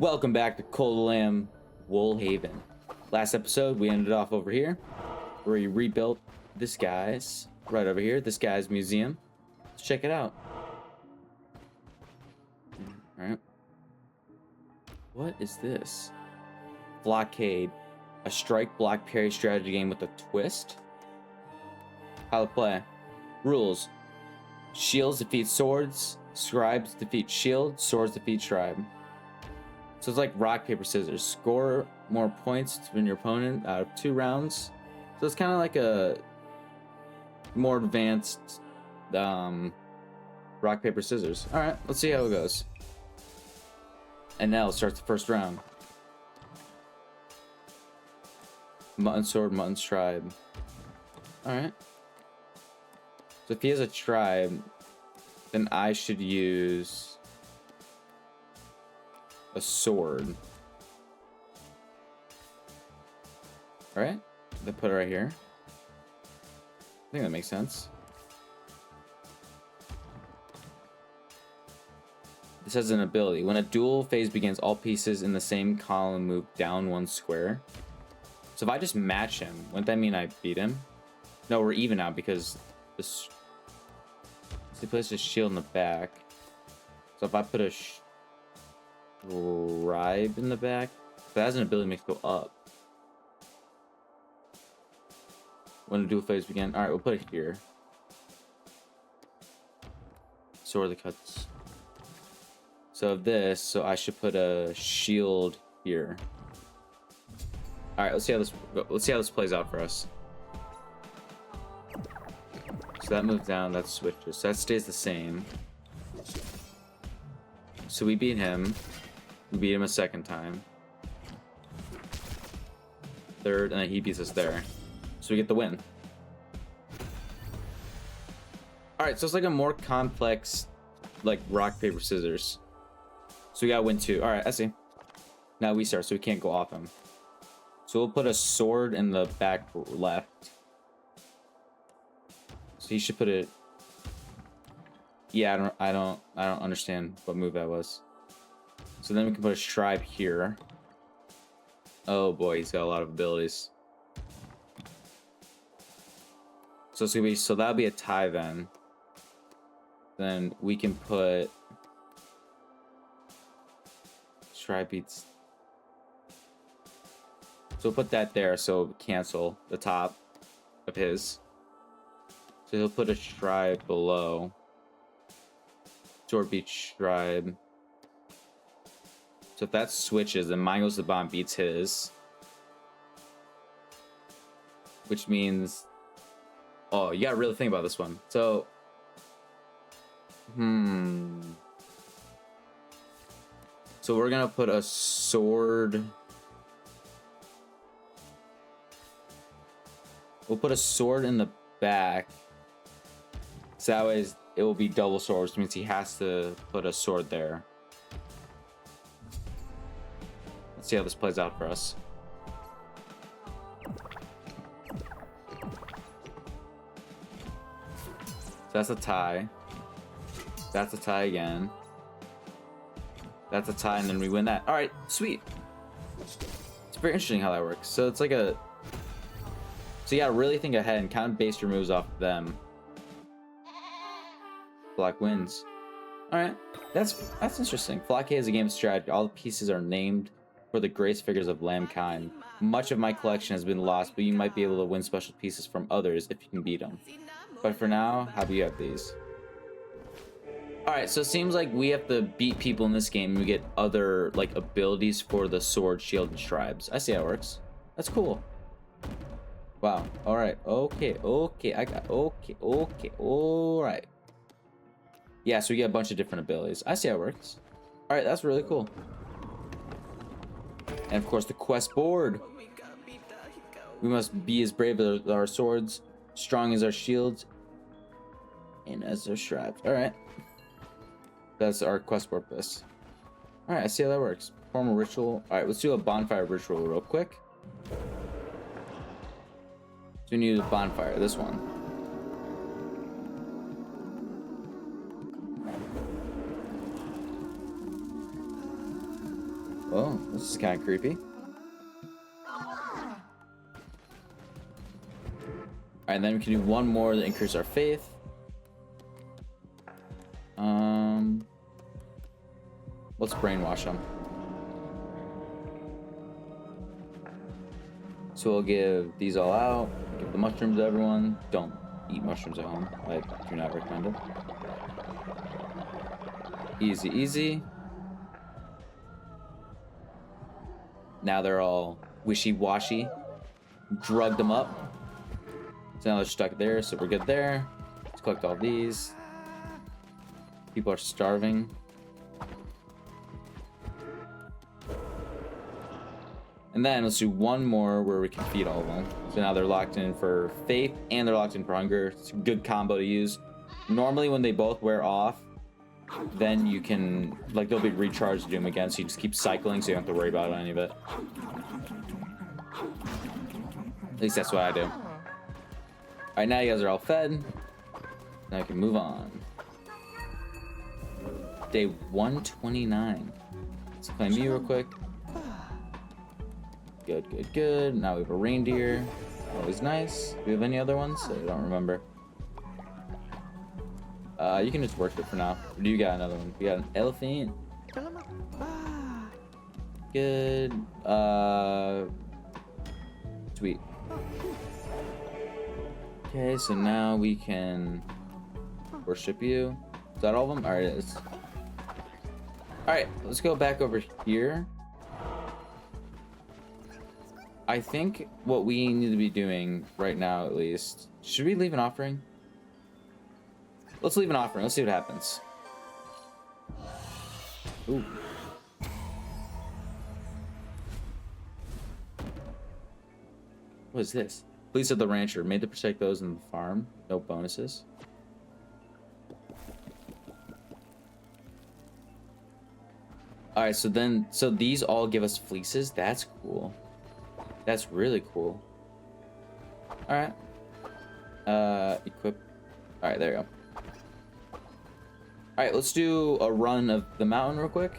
Welcome back to Lamb Woolhaven. Last episode, we ended off over here, where we rebuilt this guy's, right over here, this guy's museum. Let's check it out. Alright. What is this? Blockade. A strike, block, parry strategy game with a twist. How to play. Rules. Shields defeat swords. Scribes defeat shield. Swords defeat scribe. So it's like rock, paper, scissors. Score more points than your opponent out of 2 rounds. So it's kind of like a more advanced rock, paper, scissors. All right, let's see how it goes. And now starts the first round. Mutton sword, mutton tribe. All right. So if he has a tribe, then I should use a sword. All right, they put it right here. I think that makes sense. This has an ability. When a duel phase begins, all pieces in the same column move down 1 square. So if I just match him, wouldn't that mean I beat him? No, we're even now because this. So he places a shield in the back. So if I put a scribe in the back, that has an ability to make it go up. When the duel phase begin, all right, we'll put it here. Sword that cuts. So this, so I should put a shield here. All right, let's see how this plays out for us. So that moves down, that switches. So that stays the same. So we beat him. We beat him a second time. Third, and then he beats us there. So we get the win. Alright, so it's like a more complex, like rock, paper, scissors. So we gotta win 2. Alright, I see. Now we start, so we can't go off him. So we'll put a sword in the back left. So he should put it. Yeah, I don't understand what move that was. So then we can put a scribe here. Oh boy, he's got a lot of abilities. So it's gonna be, so that'll be a tie then. Then we can put scribe beats. So we'll put that there, so cancel the top of his. So he'll put a scribe below. Sword beats scribe. So if that switches, then mine goes to the bottom, beats his. Which means, oh, you gotta really think about this one. So, so we're gonna put a sword. We'll put a sword in the back. So that way it will be double swords, which means he has to put a sword there. Let's see how this plays out for us. So that's a tie. That's a tie again. That's a tie, and then we win that. All right, sweet. It's very interesting how that works. So it's like a. So you gotta really think ahead and kind of base your moves off of them. Black wins. All right, that's interesting. Blockade is a game of strategy. All the pieces are named for the grace figures of Lamb. Much of my collection has been lost, but you might be able to win special pieces from others if you can beat them. But for now, how do you have these? Alright, so it seems like we have to beat people in this game and we get other like abilities for the sword, shield, and scribes. I see how it works. That's cool. Wow. Alright. Okay. Alright. Yeah, so we get a bunch of different abilities. I see how it works. Alright, that's really cool. And of course the quest board. We must be as brave as our swords, strong as our shields, and as our scribes. Alright. That's our quest board for this. Alright, I see how that works. Perform a ritual. Alright, let's do a bonfire ritual real quick. So we need a bonfire, this one. Oh, this is kind of creepy. Alright, then we can do one more to increase our faith. Let's brainwash them. So we'll give these all out. Give the mushrooms to everyone. Don't eat mushrooms at home. I do not recommend it. Easy, easy. Now they're all wishy-washy. Drugged them up. So now they're stuck there, so we're good there. Let's collect all these. People are starving. And then let's do one more where we can feed all of them. So now they're locked in for faith and they're locked in for hunger. It's a good combo to use. Normally when they both wear off, then you can, like, they'll be recharged to do them again, so you just keep cycling so you don't have to worry about any of it. At least that's what I do. Alright, now you guys are all fed. Now I can move on. Day 129. Let's claim you real quick. Good, good, good. Now we have a reindeer. Always nice. Do we have any other ones? I don't remember. You can just work it for now. Or do you got another one? We got an elephant. Good. Sweet. Okay, so now we can worship you. Is that all of them? Alright, it is. Alright, let's go back over here. I think what we need to be doing right now, at least... Should we leave an offering? Let's leave an offering. Let's see what happens. Ooh. What is this? Please said the rancher. Made to protect those in the farm. No bonuses. Alright, so these all give us fleeces. That's cool. That's really cool. Alright. Equip. Alright, there you go. Alright, let's do a run of the mountain real quick.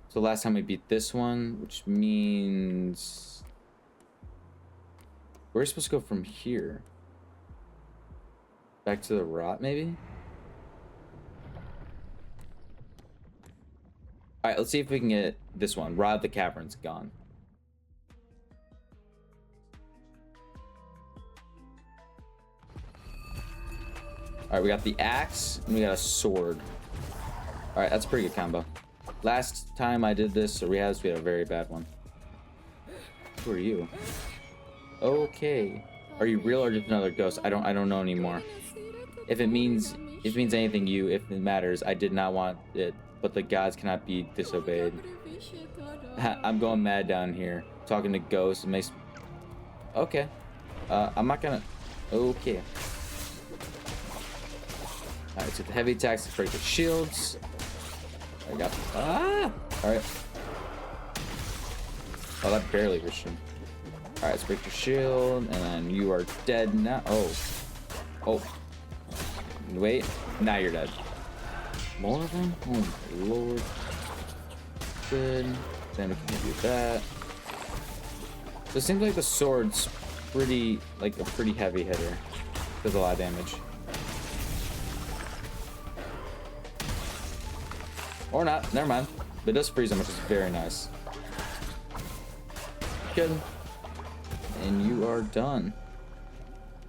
So last time we beat this one, which means... We're supposed to go from here. Back to the rot, maybe? Alright, let's see if we can get this one. Rod the Cavern's gone. Alright, we got the axe, and we got a sword. Alright, that's a pretty good combo. Last time I did this, we had a very bad one. Who are you? Okay. Are you real or just another ghost? I don't know anymore. If it means anything, if it matters, I did not want it, but the gods cannot be disobeyed. I'm going mad down here. Talking to ghosts, it makes... Okay. I'm not gonna... Okay. Alright, so the heavy attacks, let's break the shields. I got... Ah! Alright. Oh, that barely hurt him. Alright, let's break your shield, and then you are dead now. Oh. Oh. Wait. Now you're dead. More of them? Oh my lord. Good. Then we can do that. So it seems like the sword's pretty, like a pretty heavy hitter. Does a lot of damage. Or not, never mind. But it does freeze them, which is very nice. Good. And you are done.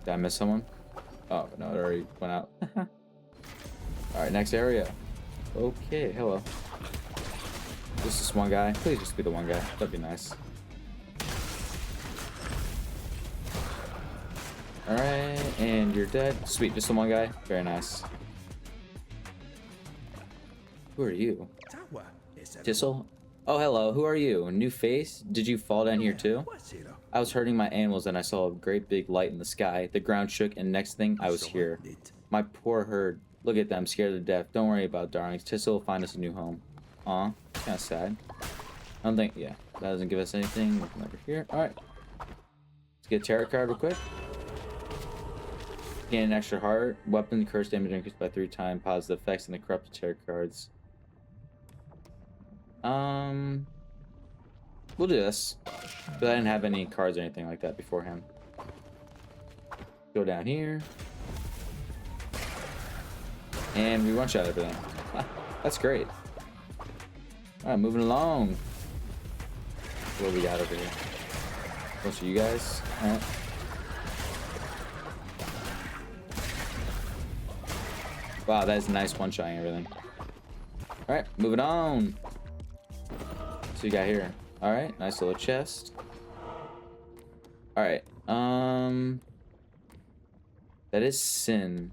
Did I miss someone? Oh, no, it already went out. Alright, next area. Okay, hello. Just this one guy. Please just be the one guy. That'd be nice. Alright, and you're dead. Sweet, just the one guy. Very nice. Who are you? Tissel? Oh, hello. Who are you? A new face? Did you fall down here too? I was herding my animals and I saw a great big light in the sky. The ground shook and next thing, I was here. My poor herd. Look at them, scared to death. Don't worry about darlings. Tissel will find us a new home. Aw, kind of sad. I don't think, yeah, that doesn't give us anything. Nothing over here. Alright. Let's get a tarot card real quick. Gain an extra heart. Weapon curse damage increased by 3 times. Positive effects and the corrupted tarot cards. We'll do this. But I didn't have any cards or anything like that beforehand. Go down here. And we one-shot everything. That's great. Alright, moving along. What do we got over here? Most of you guys. Alright. Wow, that is nice one-shotting everything. Alright, moving on. So you got here. Alright, nice little chest. Alright, that is sin.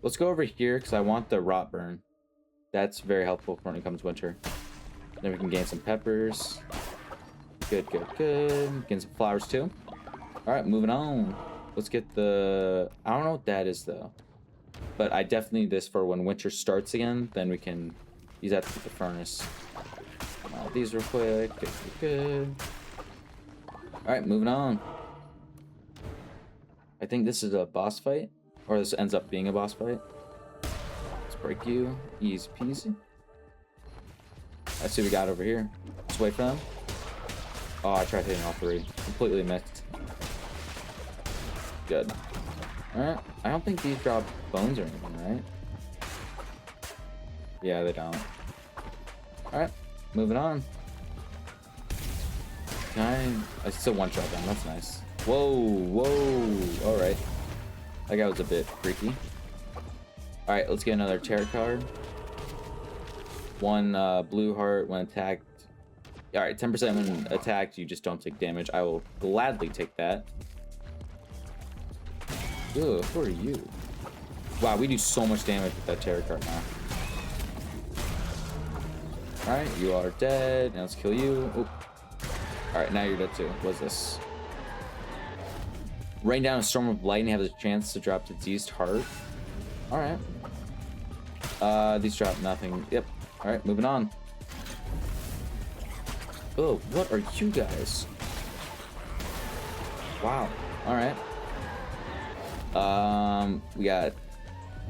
Let's go over here because I want the rot burn. That's very helpful when it comes winter. Then we can gain some peppers. Good, good, good. Gain some flowers too. Alright, moving on. Let's get the... I don't know what that is though. But I definitely need this for when winter starts again. Then we can use that to get the furnace. These real quick. Good, good, good. Alright, moving on. I think this is a boss fight. Or this ends up being a boss fight. Let's break you. Easy peasy. Let's see what we got over here. Let's wait for them. Oh, I tried hitting all three. Completely missed. Good. Alright. I don't think these drop bones or anything, right? Yeah, they don't. Alright. Moving on. I still one-shot them. That's nice. Whoa, whoa. Alright. That guy was a bit freaky. Alright, let's get another tarot card. One blue heart when attacked. Alright, 10% when attacked, you just don't take damage. I will gladly take that. Ugh, who are you? Wow, we do so much damage with that tarot card now. Alright, you are dead. Now let's kill you. Alright, now you're dead too. What's this? Rain down a storm of lightning, have a chance to drop diseased heart. Alright. These drop nothing. Yep. Alright, moving on. Oh, what are you guys? Wow. Alright. We got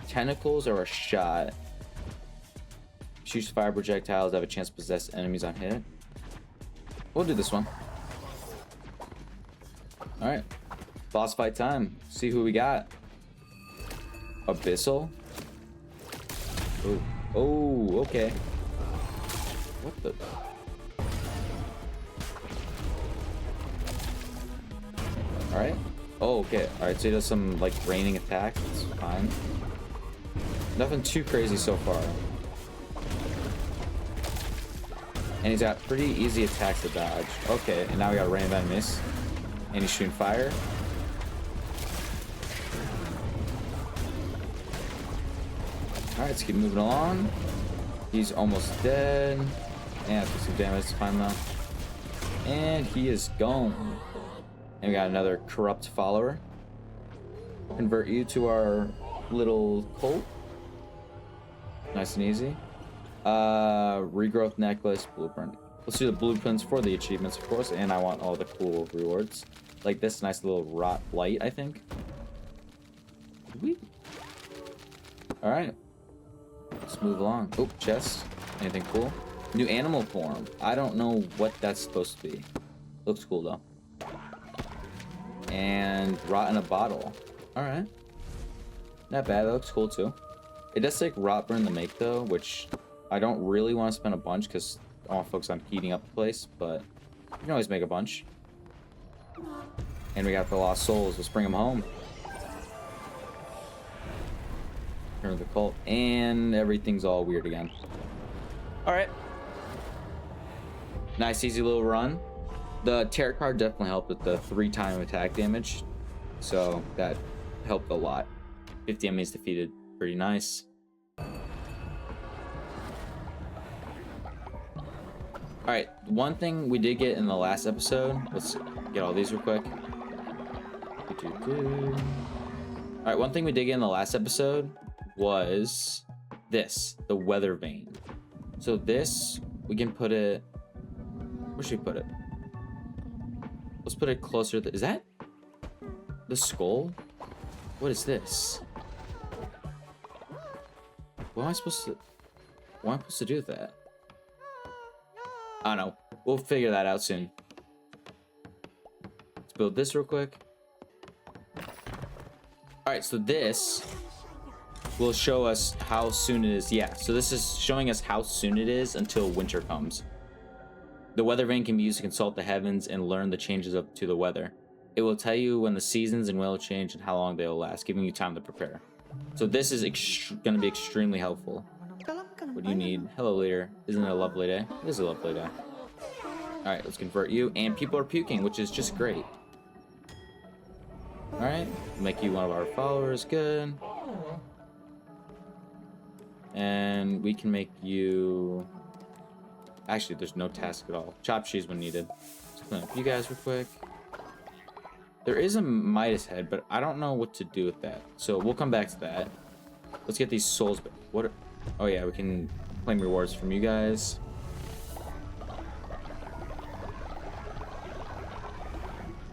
tentacles or a shot. Shoots fire projectiles, have a chance to possess enemies on hit. We'll do this one. Alright. Boss fight time. See who we got. Abyssal. Oh, oh, okay. What the? Alright. Oh, okay. Alright, so he does some, like, raining attacks. It's fine. Nothing too crazy so far. And he's got pretty easy attacks to dodge. Okay, and now we got rain of enemies. And he's shooting fire. Alright, let's keep moving along. He's almost dead. And took some damage, it's fine though. And he is gone. And we got another corrupt follower. Convert you to our little cult. Nice and easy. Regrowth necklace, blueprint. Let's do the blueprints for the achievements, of course, and I want all the cool rewards. Like this nice little rot light, I think. Alright. Let's move along. Oh, chest. Anything cool? New animal form. I don't know what that's supposed to be. Looks cool though. And rot in a bottle. Alright. Not bad, that looks cool too. It does take rot burn to make though, which I don't really want to spend a bunch because I want to focus on heating up the place, but you can always make a bunch. And we got the lost souls. Let's bring them home. Turn to the cult, and everything's all weird again. Alright. Nice, easy little run. The tarot card definitely helped with the 3-time attack damage, so that helped a lot. 50 enemies defeated. Pretty nice. Alright, one thing we did get in the last episode. Let's get all these real quick. Alright, one thing we did get in the last episode was this, the weather vane. So this, we can put it... Where should we put it? Let's put it closer to... Is that the skull? What is this? What am I supposed to... What am I supposed to do with that? I don't know. We'll figure that out soon. Let's build this real quick. Alright, so this will show us how soon it is. Yeah, so this is showing us how soon it is until winter comes. The weather vane can be used to consult the heavens and learn the changes up to the weather. It will tell you when the seasons and will change and how long they will last, giving you time to prepare. So this is going to be extremely helpful. What do you need? Hello, leader. Isn't it a lovely day? It is a lovely day. Alright, let's convert you. And people are puking, which is just great. Alright, make you one of our followers. Good. And we can make you... Actually, there's no task at all. Chop cheese when needed. Let's clean up you guys real quick. There is a Midas head, but I don't know what to do with that. So we'll come back to that. Let's get these souls back. What are... Oh yeah, we can claim rewards from you guys.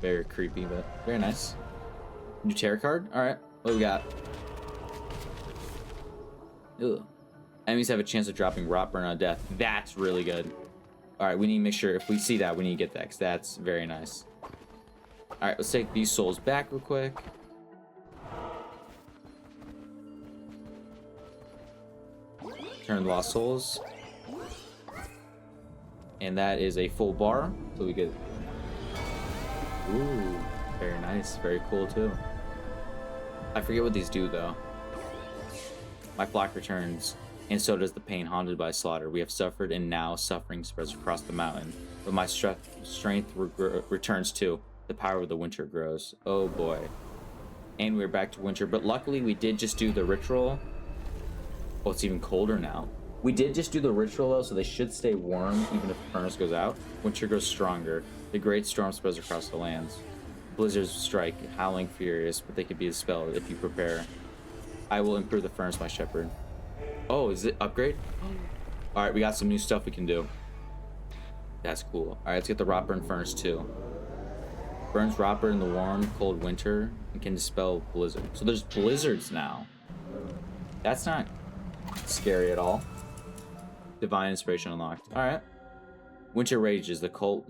Very creepy, but very nice. New tarot card? Alright, what do we got? Ugh. Enemies have a chance of dropping rot burn on death. That's really good. Alright, we need to make sure if we see that, we need to get that, because that's very nice. Alright, let's take these souls back real quick. Turn lost souls. And that is a full bar. So we get... Ooh, very nice. Very cool, too. I forget what these do, though. My flock returns, and so does the pain haunted by slaughter. We have suffered, and now suffering spreads across the mountain. But my strength returns, too. The power of the winter grows. Oh, boy. And we're back to winter. But luckily, we did just do the ritual. Oh, it's even colder now. We did just do the ritual, though, so they should stay warm, even if the furnace goes out. Winter grows stronger. The great storm spreads across the lands. Blizzards strike, howling furious, but they can be dispelled if you prepare. I will improve the furnace, my shepherd. Oh, is it upgrade? Alright, we got some new stuff we can do. That's cool. Alright, let's get the rot burn furnace, too. Burns rot burn in the warm, cold winter, and can dispel blizzard. So there's blizzards now. That's not... scary at all. Divine inspiration unlocked. All right. Winter rages. The cult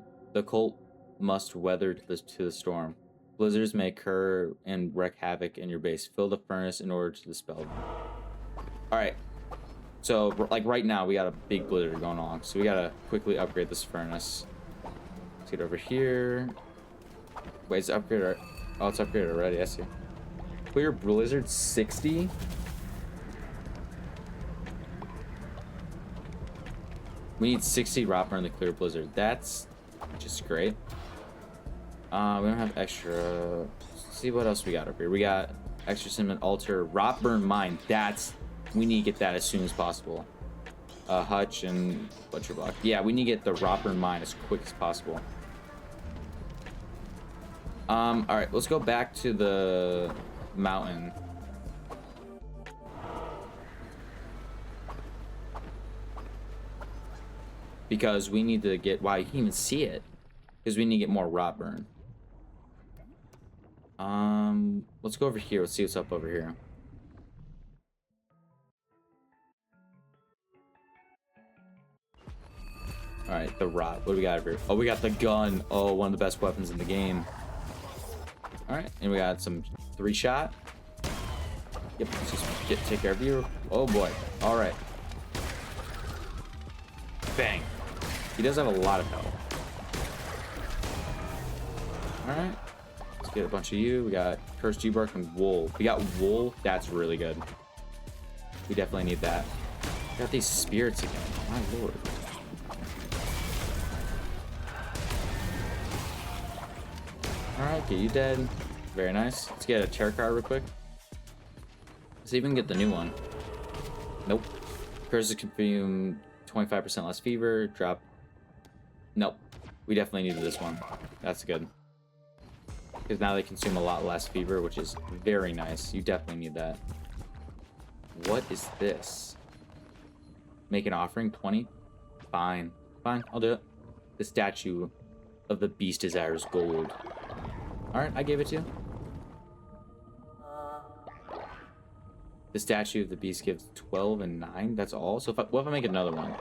must weather to the storm. Blizzards may occur and wreak havoc in your base. Fill the furnace in order to dispel them. All right. So like right now we got a big blizzard going on, so we gotta quickly upgrade this furnace. Let's get over here. Wait, it's upgraded. Oh, it's upgraded already. I see. Clear blizzard 60. We need 60 rot burn to clear blizzard. That's just great. We don't have extra. Let's see what else we got up here. We got extra cinnamon altar, rot burn mine. We need to get that as soon as possible. Hutch and butcher block. Yeah, we need to get the rot burn mine as quick as possible. All right, let's go back to the mountain. Because we need to get... Wow, you can't even see it. Because we need to get more rot burn. Let's go over here. Let's see what's up over here. Alright, the rot. What do we got over here? Oh, we got the gun. Oh, one of the best weapons in the game. Alright, and we got some 3-shot. Yep, let's just take care of you. Oh boy. Alright. Bang. He does have a lot of health. Alright. Let's get a bunch of you. We got Cursed G-Bark and Wool. We got Wool. That's really good. We definitely need that. We got these spirits again. My lord. Alright, get you dead. Very nice. Let's get a tarot card real quick. Let's see if we can get the new one. Nope. Curses consume 25% less fever. Drop. Nope. We definitely needed this one. That's good. Because now they consume a lot less fever, which is very nice. You definitely need that. What is this? Make an offering? 20? Fine. Fine, I'll do it. The statue of the beast desires gold. Alright, I gave it to you. The statue of the beast gives 12 and 9. That's all. So what if I make another one?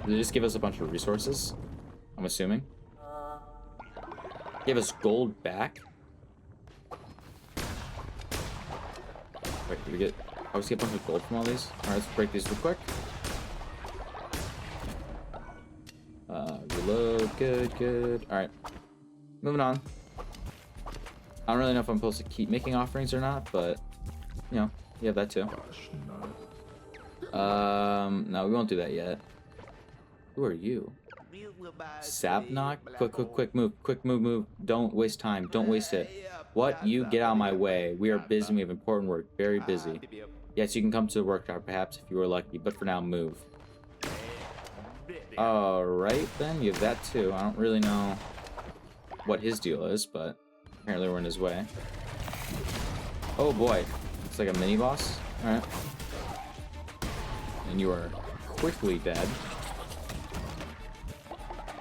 They just give us a bunch of resources, I'm assuming. Give us gold back. Wait, did we get... I always get a bunch of gold from all these. Alright, let's break these real quick. Reload. Good, good. Alright. Moving on. I don't really know if I'm supposed to keep making offerings or not, but, you know, you have that too. No, we won't do that yet. Who are you? Sabnock? Quick move. Quick move. Don't waste time. Don't waste it. What? You get out of my way. We are busy. We have important work. Very busy. Yes, you can come to the workshop, perhaps, if you were lucky. But for now, move. Alright, then. You have that, too. I don't really know what his deal is, but apparently we're in his way. Oh, boy. It's like a mini-boss. Alright. And you are quickly dead.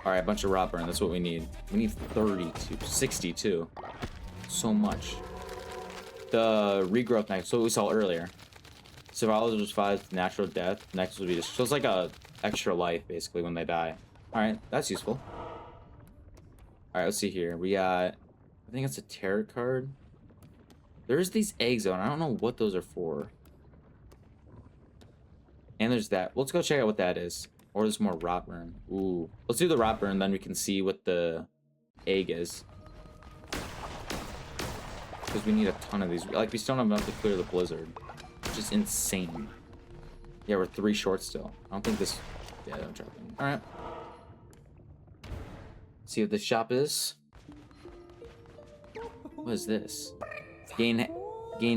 Alright, a bunch of rot burn. That's what we need. We need 32, 62. So much. The regrowth next. So what we saw earlier. Survival was 5, natural death. Next would be just. So it's like a extra life basically when they die. Alright, that's useful. Alright, let's see here. We got. I think it's a tarot card. There's these eggs though, and I don't know what those are for. And there's that. Let's go check out what that is. Or there's more rot burn. Ooh. Let's do the rot burn, then we can see what the egg is. Because we need a ton of these. Like, we still don't have enough to clear the blizzard. Which is insane. Yeah, we're 3 short still. I don't think this... Yeah, I'm joking. Alright. See what the shop is. What is this? Gain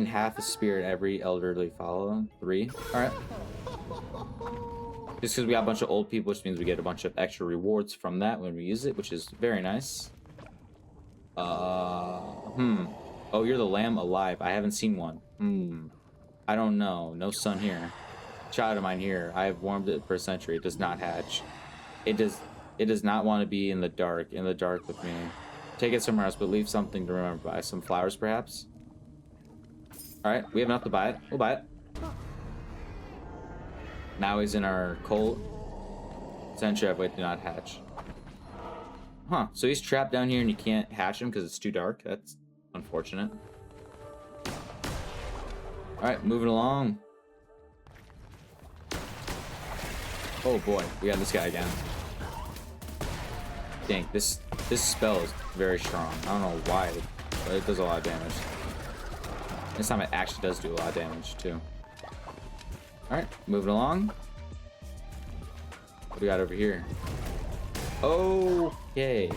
half a spirit every elderly follow. 3. Alright. Just because we got a bunch of old people, which means we get a bunch of extra rewards from that when we use it, which is very nice. Oh, you're the lamb alive. I haven't seen one. I don't know. No sun here. Child of mine here. I have warmed it for a century. It does not hatch. It does not want to be in the dark. In the dark with me. Take it somewhere else, but leave something to remember by. Some flowers, perhaps? Alright, we have enough to buy it. We'll buy it. Now he's in our cold. Century of wait, do not hatch. Huh, so he's trapped down here and you can't hatch him because it's too dark. That's unfortunate. Alright, moving along. Oh boy, we got this guy again. Dang, this spell is very strong. I don't know why, but it does a lot of damage. This time it actually does do a lot of damage too. Alright, moving along. What do we got over here? Okay.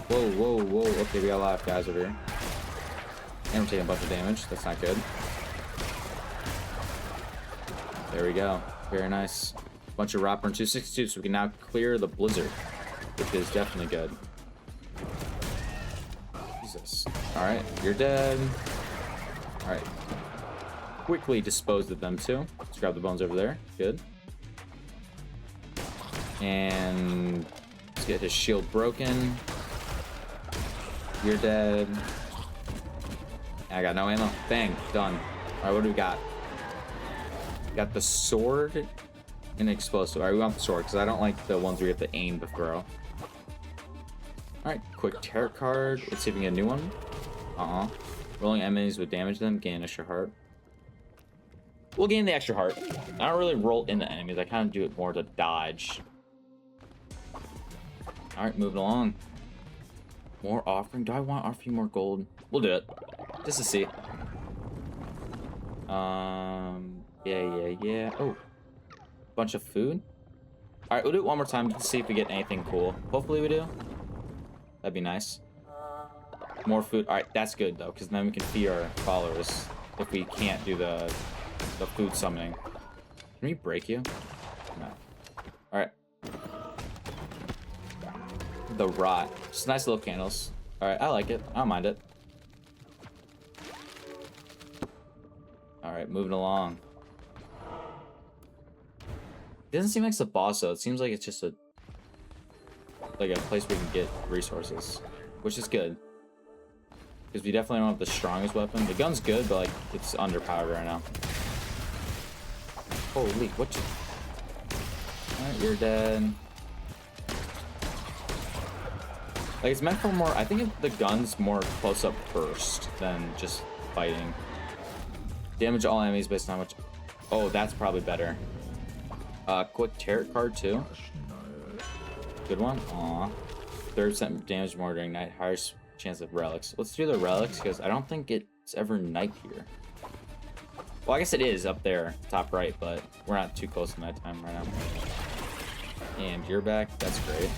Whoa. Okay, we got a lot of guys over here. And we're taking a bunch of damage. That's not good. There we go. Very nice. Bunch of rot burn 262, so we can now clear the blizzard, which is definitely good. Jesus. Alright, you're dead. Alright. Quickly disposed of them too. Let's grab the bones over there. Good. And let's get his shield broken. You're dead. I got no ammo. Bang. Done. Alright, what do we got? We got the sword and explosive. Alright, we want the sword because I don't like the ones where you have to aim to throw. Alright, quick tarot card. Let's see if we can get a new one. Rolling enemies would damage them. Gain an extra heart. We'll gain the extra heart. I don't really roll into enemies. I kind of do it more to dodge. Alright, moving along. More offering. Do I want to offer you more gold? We'll do it. Just to see. Yeah. Oh. Bunch of food. Alright, we'll do it one more time to see if we get anything cool. Hopefully we do. That'd be nice. More food. Alright, that's good though, because then we can feed our followers if we can't do the food summoning. Can we break you? No. Alright. The rot. Just nice little candles. Alright, I like it. I don't mind it. Alright, moving along. It doesn't seem like it's a boss though. It seems like it's just a place where we can get resources. Which is good. Because we definitely don't have the strongest weapon. The gun's good, but like it's underpowered right now. Holy, what? Alright, you're dead. Like, it's meant for more, I think the gun's more close-up burst than just fighting. Damage all enemies based on how much... Oh, that's probably better. Quick tarot card, too. Good one. Aw. 30% damage more during night. Higher chance of relics. Let's do the relics, because I don't think it's ever night here. Well, I guess it is up there, top right, but we're not too close to nighttime right now. And you're back. That's great.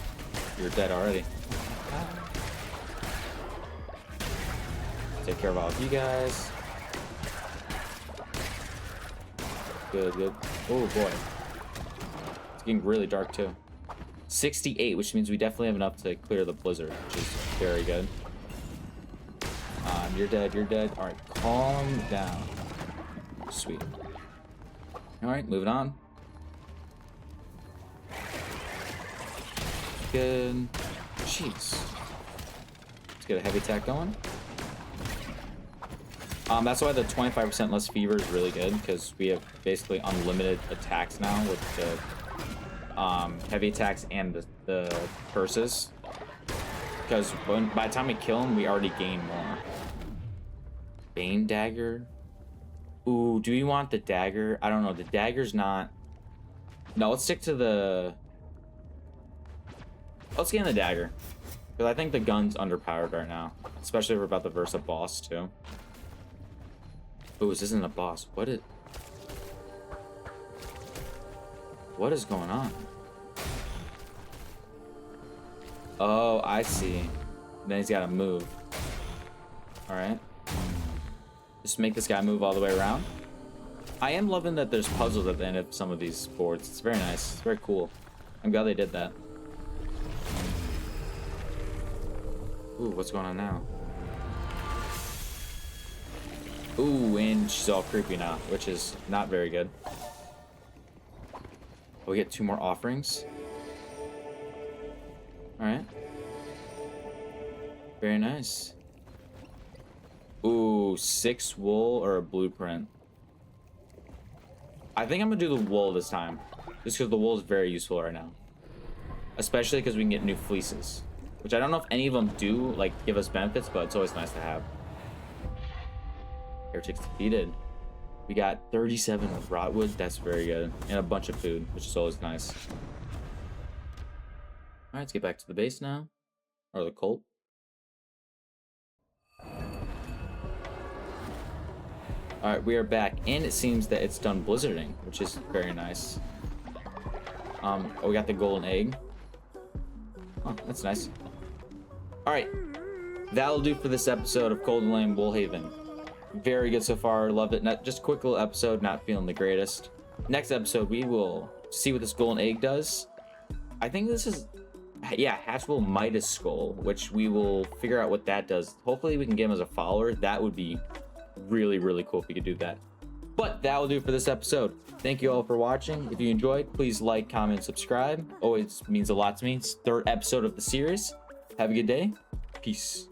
You're dead already. Take care of all of you guys. Good, good. Oh boy. It's getting really dark too. 68, which means we definitely have enough to clear the blizzard, which is very good. You're dead, you're dead. Alright, calm down. Sweet. Alright, moving on. Good. Jeez. Let's get a heavy attack going. That's why the 25% less fever is really good, because we have basically unlimited attacks now with the heavy attacks and the curses. Because by the time we kill him, we already gain more. Bane dagger. Ooh, do we want the dagger? I don't know. The dagger's not... No, let's stick to the... Let's get in the dagger. Because I think the gun's underpowered right now. Especially if we're about to verse a boss, too. Ooh, this isn't a boss. What is going on? Oh, I see. Then he's got to move. Alright. Just make this guy move all the way around. I am loving that there's puzzles at the end of some of these boards. It's very nice. It's very cool. I'm glad they did that. Ooh, what's going on now? Ooh, and she's all creepy now, which is not very good. Oh, we get 2 more offerings. Alright. Very nice. Ooh, 6 wool or a blueprint. I think I'm gonna do the wool this time. Just because the wool is very useful right now. Especially because we can get new fleeces. Which I don't know if any of them do, like, give us benefits, but it's always nice to have. Heretics defeated. We got 37 of rotwood. That's very good. And a bunch of food, which is always nice. Alright, let's get back to the base now. Or the cult. Alright, we are back. And it seems that it's done blizzarding, which is very nice. Oh, we got the golden egg. Oh, that's nice. Alright. That'll do for this episode of Cold and Lamb Woolhaven. Very good so far. Loved it. Not just a quick little episode, not feeling the greatest. Next episode, we will see what this golden egg does. I think this is, yeah, hatchable Midas skull, which we will figure out what that does. Hopefully we can get him as a follower. That would be really, really cool if we could do that. But that will do for this episode. Thank you all for watching. If you enjoyed, please like, comment, subscribe. Always means a lot to me. It's the 3rd episode of the series. Have a good day. Peace.